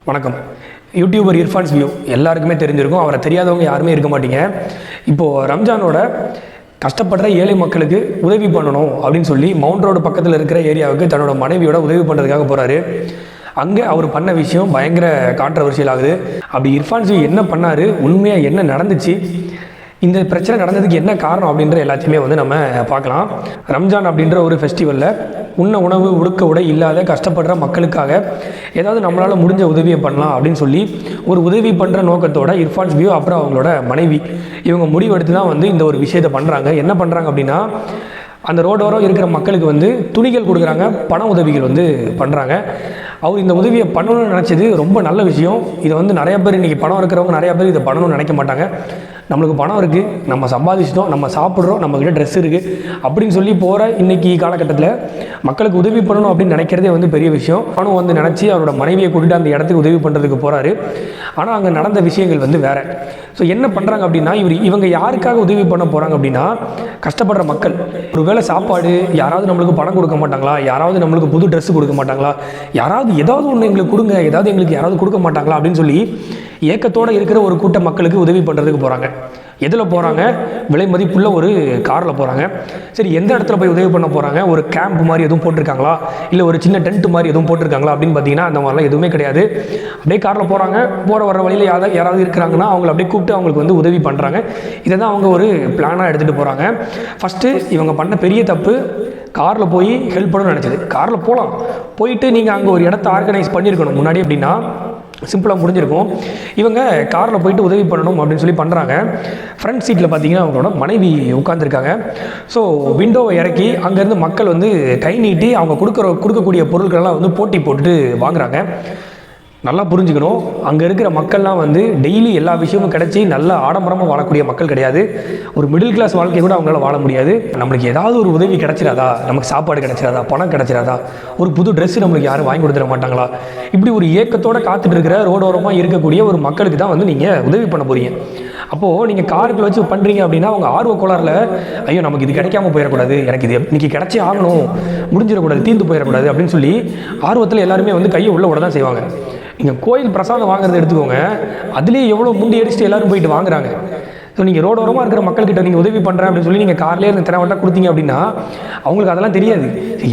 வணக்கம். YouTuber Irfan's view எல்லாருக்குமே தெரிஞ்சிருக்கும். அவரை தெரியாதவங்க யாருமே இருக்க மாட்டீங்க. இப்போது ரம்ஜானோட கஷ்டப்படுற ஏழை மக்களுக்கு உதவி பண்ணணும் அப்படின்னு சொல்லி மவுண்ட் ரோடு பக்கத்தில் இருக்கிற ஏரியாவுக்கு தன்னோட மனைவியோட உதவி பண்ணுறதுக்காக போகிறாரு. அங்கே அவர் பண்ண விஷயம் பயங்கர கான்ட்ரவர்ஷியல் ஆகுது. அப்படி இர்ஃபான்ஸ் வியூ என்ன பண்ணார், உண்மையாக என்ன நடந்துச்சு, இந்த பிரச்சனை நடந்ததுக்கு என்ன காரணம் அப்படின்ற எல்லாத்தையுமே நம்ம பார்க்கலாம். ரம்ஜான் அப்படின்ற ஒரு ஃபெஸ்டிவலில் உண்ண உணவு உடுக்க உடை இல்லாத கஷ்டப்படுற மக்களுக்காக ஏதாவது நம்மளால் முடிஞ்ச உதவியை பண்ணலாம் அப்படின்னு சொல்லி ஒரு உதவி பண்ணுற நோக்கத்தோட இர்ஃபான்ஸ் வியூ அப்புறம் அவங்களோட மனைவி இவங்க முடிவெடுத்து தான் இந்த ஒரு விஷயத்தை பண்ணுறாங்க. என்ன பண்ணுறாங்க அப்படின்னா, அந்த ரோடோரம் இருக்கிற மக்களுக்கு துணிகள் கொடுக்குறாங்க, பண உதவிகள் பண்ணுறாங்க. அவர் இந்த உதவியை பண்ணணும்னு நினச்சது ரொம்ப நல்ல விஷயம். இதை நிறைய பேர் இன்றைக்கி பணம் இருக்கிறவங்க நிறையா பேர் இதை பண்ணணும்னு நினைக்க மாட்டாங்க. நம்மளுக்கு பணம் இருக்குது, நம்ம சம்பாதிச்சிட்டோம், நம்ம சாப்பிட்றோம், நம்மக்கிட்ட ட்ரெஸ் இருக்குது அப்படின்னு சொல்லி போகிற இன்றைக்கி காலகட்டத்தில் மக்களுக்கு உதவி பண்ணணும் அப்படின்னு நினைக்கிறதே பெரிய விஷயம். அவனும் நினச்சி அவரோட மனைவியை கூட்டிட்டு அந்த இடத்துக்கு உதவி பண்ணுறதுக்கு போகிறாரு. ஆனால் அங்கே நடந்த விஷயங்கள் வேறு. ஸோ என்ன பண்ணுறாங்க அப்படின்னா, இவங்க யாருக்காக உதவி பண்ண போகிறாங்க அப்படின்னா, கஷ்டப்படுற மக்கள். ஒரு வேளை சாப்பாடு, யாராவது நம்மளுக்கு பணம் கொடுக்க மாட்டாங்களா, யாராவது நம்மளுக்கு புது ட்ரெஸ் கொடுக்க மாட்டாங்களா, யாராவது ஏதாவது ஒன்று எங்களுக்கு கொடுங்க, ஏதாவது எங்களுக்கு யாராவது கொடுக்க மாட்டாங்களா அப்படின்னு சொல்லி ஏக்கத்தோடு இருக்கிற ஒரு கூட்ட மக்களுக்கு உதவி பண்ணுறதுக்கு போகிறாங்க. எதில் போகிறாங்க? விலை மதிப்புள்ள ஒரு காரில் போகிறாங்க. சரி, எந்த இடத்துல போய் உதவி பண்ண போகிறாங்க? ஒரு கேம்ப் மாதிரி எதுவும் போட்டிருக்காங்களா, இல்லை ஒரு சின்ன டென்ட் மாதிரி எதுவும் போட்டிருக்காங்களா அப்படின்னு பார்த்தீங்கன்னா அந்த மாதிரிலாம் எதுவுமே கிடையாது. அப்படியே காரில் போகிறாங்க. போகிற வர வழியில் யாராவது இருக்கிறாங்கன்னா அவங்கள அப்படியே கூப்பிட்டு அவங்களுக்கு உதவி பண்ணுறாங்க. இதை தான் அவங்க ஒரு பிளானாக எடுத்துகிட்டு போகிறாங்க. ஃபஸ்ட்டு இவங்க பண்ண பெரிய தப்பு, காரில் போய் ஹெல்ப் பண்ணணும்னு நினச்சது. காரில் போயிட்டு நீங்கள் அங்கே ஒரு இடத்த ஆர்கனைஸ் பண்ணியிருக்கணும் முன்னாடி, அப்படின்னா சிம்பிளாக முடிஞ்சிருக்கும். இவங்க காரில் போயிட்டு உதவி பண்ணணும் அப்படின்னு சொல்லி பண்ணுறாங்க. ஃப்ரண்ட் சீட்டில் பார்த்தீங்கன்னா அவங்களோட மனைவி உட்காந்துருக்காங்க. ஸோ விண்டோவை இறக்கி அங்கேருந்து மக்கள் கை நீட்டி அவங்க கொடுக்கக்கூடிய பொருட்களெல்லாம் போட்டி போட்டுட்டு வாங்குறாங்க. நல்லா புரிஞ்சுக்கணும், அங்கே இருக்கிற மக்கள்லாம் டெய்லி எல்லா விஷயமும் கிடச்சி நல்ல ஆடம்பரமாக வாழக்கூடிய மக்கள் கிடையாது. ஒரு மிடில் கிளாஸ் வாழ்க்கை கூட அவங்களால வாழ முடியாது. நம்மளுக்கு ஏதாவது ஒரு உதவி கிடச்சிடாதா, நமக்கு சாப்பாடு கிடச்சிடாதா, பணம் கிடச்சிடாதா, ஒரு புது ட்ரெஸ்ஸு நம்மளுக்கு யாரும் வாங்கி கொடுத்துட மாட்டாங்களா, இப்படி ஒரு ஏக்கத்தோடு காத்துட்டு இருக்கிற ரோடோரமாக இருக்கக்கூடிய ஒரு மக்களுக்கு தான் நீங்கள் உதவி பண்ண போகிறீங்க. அப்போது நீங்கள் காருக்குள்ள வச்சு பண்ணுறீங்க அப்படின்னா அவங்க ஆர்வ கோளாறில், ஐயோ நமக்கு இது கிடைக்காம போயிடக்கூடாது, எனக்கு இது இன்றைக்கி கிடச்சே ஆகணும், முடிஞ்சிடக்கூடாது, தீர்ந்து போயிடக்கூடாது அப்படின்னு சொல்லி ஆர்வத்தில் எல்லாருமே கையை உள்ள விட தான் செய்வாங்க. நீங்கள் கோயில் பிரசாதம் வாங்குறத எடுத்துக்கோங்க, அதுலேயே எவ்வளோ முண்டி அடிச்சுட்டு எல்லோரும் போயிட்டு வாங்குறாங்க. ஸோ நீங்கள் ரோடோரமாக இருக்கிற மக்கள்கிட்ட நீங்கள் உதவி பண்ணுறேன் அப்படின்னு சொல்லி நீங்கள் கார்லேயே இருந்து தினவட்டாக கொடுத்தீங்க அப்படின்னா அவங்களுக்கு அதெல்லாம் தெரியாது.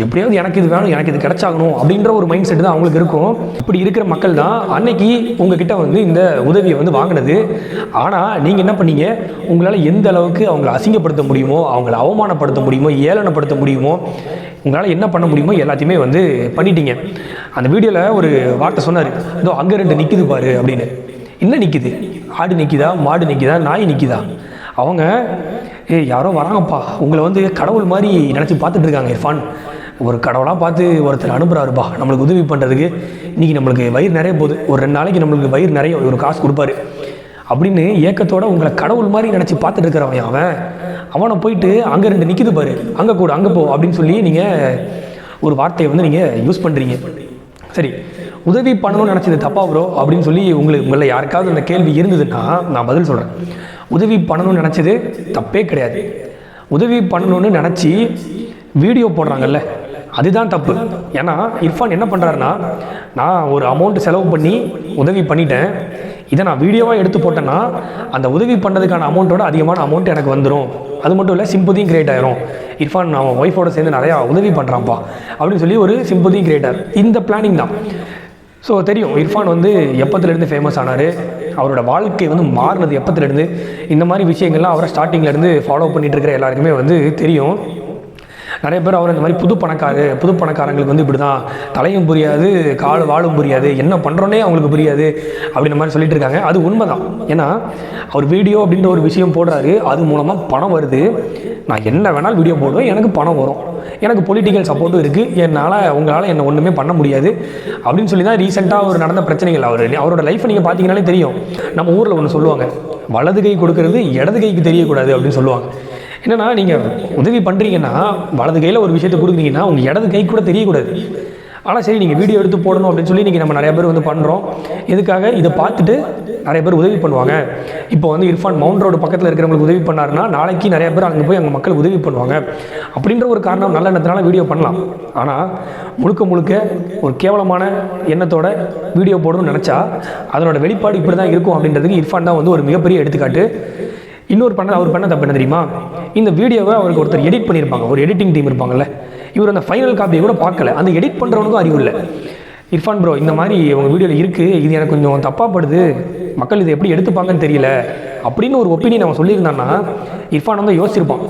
எப்படியாவது எனக்கு இது வேணும், எனக்கு இது கிடச்சாகணும் அப்படின்ற ஒரு மைண்ட் செட் தான் அவங்களுக்கு இருக்கும். இப்படி இருக்கிற மக்கள் தான் அன்னைக்கு உங்ககிட்ட இந்த உதவியை வாங்கினது. ஆனால் நீங்கள் என்ன பண்ணீங்க, உங்களால் எந்த அளவுக்கு அவங்களை அசிங்கப்படுத்த முடியுமோ, அவங்கள அவமானப்படுத்த முடியுமோ, ஏளனப்படுத்த முடியுமோ, உங்களால் என்ன பண்ண முடியுமோ எல்லாத்தையுமே பண்ணிட்டீங்க. அந்த வீடியோவில் ஒரு வார்த்தை சொன்னார், இதோ அங்கே 2 நிற்குது பாரு அப்படின்னு. என்ன நிற்கிது? ஆடு நிற்கிதா, மாடு நிற்கிதா, நாய் நிற்கிதா? அவங்க யாரோ வராங்கப்பா, உங்களை கடவுள் மாதிரி நினச்சி பார்த்துட்டு இருக்காங்க. இர்ஃபான் ஒரு கடவுளாக பார்த்து ஒருத்தர் அனுப்புகிறாருப்பா நம்மளுக்கு உதவி பண்ணுறதுக்கு. இன்றைக்கி நம்மளுக்கு வயிறு நிறைய போகுது, ஒரு 2 நாளைக்கு நம்மளுக்கு வயிறு நிறைய ஒரு காசு கொடுப்பாரு அப்படின்னு ஏக்கத்தோடு உங்களை கடவுள் மாதிரி நினச்சி பார்த்துட்டு இருக்கிறவன் அவனை போயிட்டு அங்கே 2 நிற்கிது பாரு, அங்கே கூட அங்கே போ அப்படின்னு சொல்லி நீங்கள் ஒரு வார்த்தையை நீங்கள் யூஸ் பண்ணுறீங்க. சரி, உதவி பண்ணணும்னு நினச்சது தப்பா ப்ரோ அப்படின்னு சொல்லி உங்களை யாருக்காவது அந்த கேள்வி இருந்ததுன்னா நான் பதில் சொல்கிறேன். உதவி பண்ணணும்னு நினச்சது தப்பே கிடையாது. உதவி பண்ணணும்னு நினச்சி வீடியோ போடுறாங்கல்ல, அதுதான் தப்பு. ஏன்னா இர்ஃபான் என்ன பண்ணுறாருன்னா, நான் ஒரு அமௌண்ட் செலவு பண்ணி உதவி பண்ணிட்டேன், இதை நான் வீடியோவாக எடுத்து போட்டேன்னா அந்த உதவி பண்ணதுக்கான அமௌண்ட்டோட அதிகமான அமௌண்ட் எனக்கு வந்துடும். அது மட்டும் இல்லை, சிம்பதியும் கிரியேட் ஆகிரும். இர்ஃபான் அவன் ஒய்ஃபோட சேர்ந்து நிறையா உதவி பண்ணுறான்ப்பா அப்படின்னு சொல்லி ஒரு சிம்பதியும் கிரியேட் ஆகும். இந்த பிளானிங் தான். ஸோ தெரியும் இர்ஃபான் எப்பத்துலேருந்து ஃபேமஸ் ஆனார், அவரோட வாழ்க்கை மாறினது எப்பத்துலேருந்து, இந்த மாதிரி விஷயங்கள்லாம் அவரை ஸ்டார்டிங்லேருந்து ஃபாலோ பண்ணிகிட்டு இருக்கிற எல்லாருக்குமே தெரியும். நிறைய பேர் அவர் இந்த மாதிரி புது பணக்காரங்களுக்கு இப்படி தான், தலையும் புரியாது, வாழும் புரியாது, என்ன பண்ணுறோன்னே அவங்களுக்கு புரியாது அப்படின்ற மாதிரி சொல்லிட்டு இருக்காங்க. அது உண்மை தான். ஏன்னா அவர் வீடியோ அப்படின்ற ஒரு விஷயம் போடுறாரு, அது மூலமாக பணம் வருது. நான் என்ன வேணாலும் வீடியோ போடுவேன், எனக்கு பணம் வரும், எனக்கு பொலிட்டிக்கல் சப்போர்ட்டும் இருக்குது, உங்களால் என்ன ஒன்றுமே பண்ண முடியாது அப்படின்னு சொல்லி தான் ரீசெண்டாக ஒரு நடந்த பிரச்சனைகள். அவரோட லைஃப்பை நீங்கள் பார்த்தீங்கன்னாலே தெரியும். நம்ம ஊரில் ஒன்று சொல்லுவாங்க, வலது கை கொடுக்கறது இடது கைக்கு தெரியக்கூடாது அப்படின்னு சொல்லுவாங்க. என்னென்னா, நீங்கள் உதவி பண்ணுறீங்கன்னா வலது கையில் ஒரு விஷயத்தை கொடுக்குறீங்கன்னா உங்கள் இடது கை கூட தெரியக்கூடாது. ஆனால் சரி, நீங்கள் வீடியோ எடுத்து போடணும் அப்படின்னு சொல்லி இன்றைக்கி நம்ம நிறையா பேர் பண்ணுறோம். எதுக்காக? இதை பார்த்துட்டு நிறைய பேர் உதவி பண்ணுவாங்க. இப்போ வந்து இர்ஃபான் மவுண்ட் ரோடு பக்கத்தில் இருக்கிறவங்களுக்கு உதவி பண்ணாருன்னா நாளைக்கு நிறைய பேர் அங்கே போய் அங்கே மக்களுக்கு உதவி பண்ணுவாங்க அப்படின்ற ஒரு காரணம் நல்ல எண்ணத்தினால வீடியோ பண்ணலாம். ஆனால் முழுக்க ஒரு கேவலமான எண்ணத்தோட வீடியோ போடணும்னு நினச்சா அதனோட வெளிப்பாடு இப்படி தான் இருக்கும் அப்படின்றதுக்கு இர்ஃபான் தான் வந்து ஒரு மிகப்பெரிய எடுத்துக்காட்டு. இன்னொரு அவர் பண்ண தப்பு என்ன தெரியுமா? இந்த வீடியோவை அவருக்கு ஒருத்தர் எடிட் பண்ணியிருப்பாங்க, ஒரு எடிட்டிங் டீம் இருப்பாங்கல்ல, இவர் அந்த ஃபைனல் காப்பியை கூட பார்க்கல. அந்த எடிட் பண்ணுறவனுக்கும் அறிவு இல்லை. இர்ஃபான் ப்ரோ இந்த மாதிரி உங்கள் வீடியோவில் இருக்குது, இது எனக்கு கொஞ்சம் தப்பாகப்படுது, மக்கள் இதை எப்படி எடுத்துப்பாங்கன்னு தெரியல அப்படின்னு ஒரு ஒப்பீனியன் அவன் சொல்லியிருந்தான்னா இர்ஃபான் வந்து யோசிச்சிருப்பான்.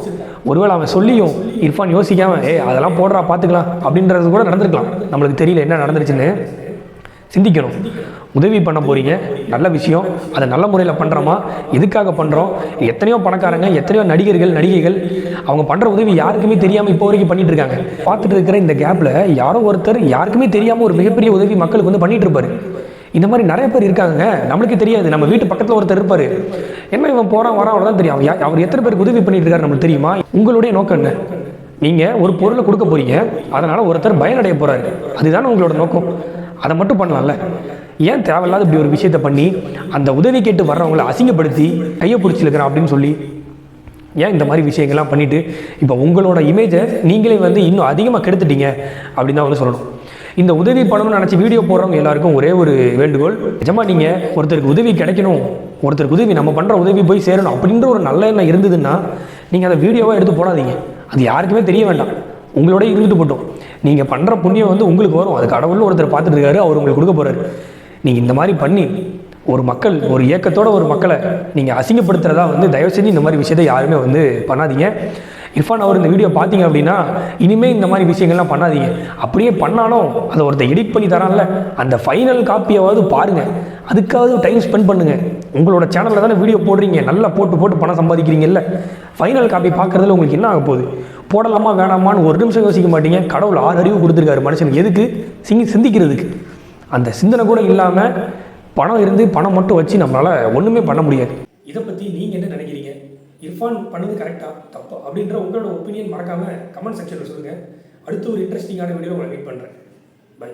ஒருவேளை அவன் சொல்லியும் இர்ஃபான் யோசிக்காமல் அதெல்லாம் போடுறா பார்த்துக்கலாம் அப்படின்றது கூட நடந்திருக்கலாம். நம்மளுக்கு தெரியல என்ன நடந்துருச்சுன்னு. சிந்திக்கணும். உதவி பண்ண போகிறீங்க, நல்ல விஷயம், அதை நல்ல முறையில் பண்ணுறோமா, எதுக்காக பண்ணுறோம்? எத்தனையோ பணக்காரங்க, எத்தனையோ நடிகைகள் அவங்க பண்ணுற உதவி யாருக்குமே தெரியாமல் இப்போ வரைக்கும் பண்ணிகிட்டு இருக்காங்க. பார்த்துட்டு இருக்கிற இந்த கேப்பில் யாரோ ஒருத்தர் யாருக்குமே தெரியாமல் ஒரு மிகப்பெரிய உதவி மக்களுக்கு வந்து பண்ணிகிட்டு இருப்பார். இந்த மாதிரி நிறைய பேர் இருக்காங்க, நம்மளுக்கு தெரியாது. நம்ம வீட்டு பக்கத்தில் ஒருத்தர் இருப்பார், என்ன இவன் போகிறான் வரான் அவ்வளோதான் தெரியும். அவர் எத்தனை பேருக்கு உதவி பண்ணிட்டு இருக்காரு நம்மளுக்கு தெரியுமா? உங்களுடைய நோக்கம் என்ன? நீங்கள் ஒரு பொருளை கொடுக்க போகிறீங்க, அதனால் ஒருத்தர் பயனடைய போகிறாரு, அதுதானே உங்களோட நோக்கம். அதை மட்டும் பண்ணலாம்ல. ஏன் தேவையில்லாத இப்படி ஒரு விஷயத்தை பண்ணி அந்த உதவி கேட்டு வர்றவங்களை அசிங்கப்படுத்தி கையை பிடிச்சிருக்கிறேன் அப்படின்னு சொல்லி ஏன் இந்த மாதிரி விஷயங்கள்லாம் பண்ணிவிட்டு இப்போ உங்களோட இமேஜை நீங்களே வந்து இன்னும் அதிகமாக கெடுத்துட்டீங்க அப்படின்னு தான் வந்து சொல்லணும். இந்த உதவி பண்ணணும்னு நினச்சி வீடியோ போடுறவங்க எல்லாருக்கும் ஒரே ஒரு வேண்டுகோள், நிஜமாக நீங்கள் ஒருத்தருக்கு உதவி கிடைக்கணும், ஒருத்தருக்கு உதவி நம்ம பண்ணுற உதவி போய் சேரணும் அப்படின்ற ஒரு நல்ல எண்ணம் இருந்ததுன்னா நீங்கள் அதை வீடியோவாக எடுத்து போடாதீங்க. அது யாருக்குமே தெரிய வேண்டாம், உங்களோட இருந்துட்டு போட்டோம். நீங்கள் பண்ணுற புண்ணியம் வந்து உங்களுக்கு வரும், அது கடவுள்னு ஒருத்தர் பார்த்துட்டு இருக்காரு, அவர் உங்களுக்கு கொடுக்க போகிறாரு. நீங்கள் இந்த மாதிரி பண்ணி ஒரு இயக்கத்தோட ஒரு மக்களை நீங்கள் அசிங்கப்படுத்துகிறதா வந்து தயவு செஞ்சு இந்த மாதிரி விஷயத்தை யாருமே வந்து பண்ணாதீங்க. இர்ஃபான் அவர் இந்த வீடியோ பார்த்தீங்க அப்படின்னா இனிமேல் இந்த மாதிரி விஷயங்கள்லாம் பண்ணாதீங்க. அப்படியே பண்ணாலும் அதை ஒருத்தர் எடிட் பண்ணி தரான்ல, அந்த ஃபைனல் காப்பியாவது பாருங்கள், அதுக்காவது டைம் ஸ்பெண்ட் பண்ணுங்கள். உங்களோட சேனலில் தானே வீடியோ போடுறீங்க, நல்லா போட்டு பணம் சம்பாதிக்கிறீங்கல்ல. ஃபைனல் காப்பி பார்க்குறதுல உங்களுக்கு என்ன ஆக போகுது? போடலாமா வேணாமான்னு ஒரு நிமிஷம் யோசிக்க மாட்டீங்க. கடவுள் 6 அறிவு கொடுத்துருக்காரு மனுஷனுக்கு, எதுக்கு? சிந்திக்கிறதுக்கு. அந்த சிந்தனை கூட இல்லாமல் பணம் இருந்து பணம் மட்டும் வச்சு நம்மளால் ஒன்றுமே பண்ண முடியாது. இதை பற்றி நீங்கள் என்ன நினைக்கிறீங்க? இர்ஃபான் பண்ணது கரெக்டாக தப்பா அப்படின்ற உங்களோட ஒப்பீனியன் மறக்காமல் கமெண்ட் செக்ஷனில் சொல்லுங்கள். அடுத்து ஒரு இன்ட்ரெஸ்டிங்கான வீடியோ உங்களை மீட் பண்ணுறேன். பை.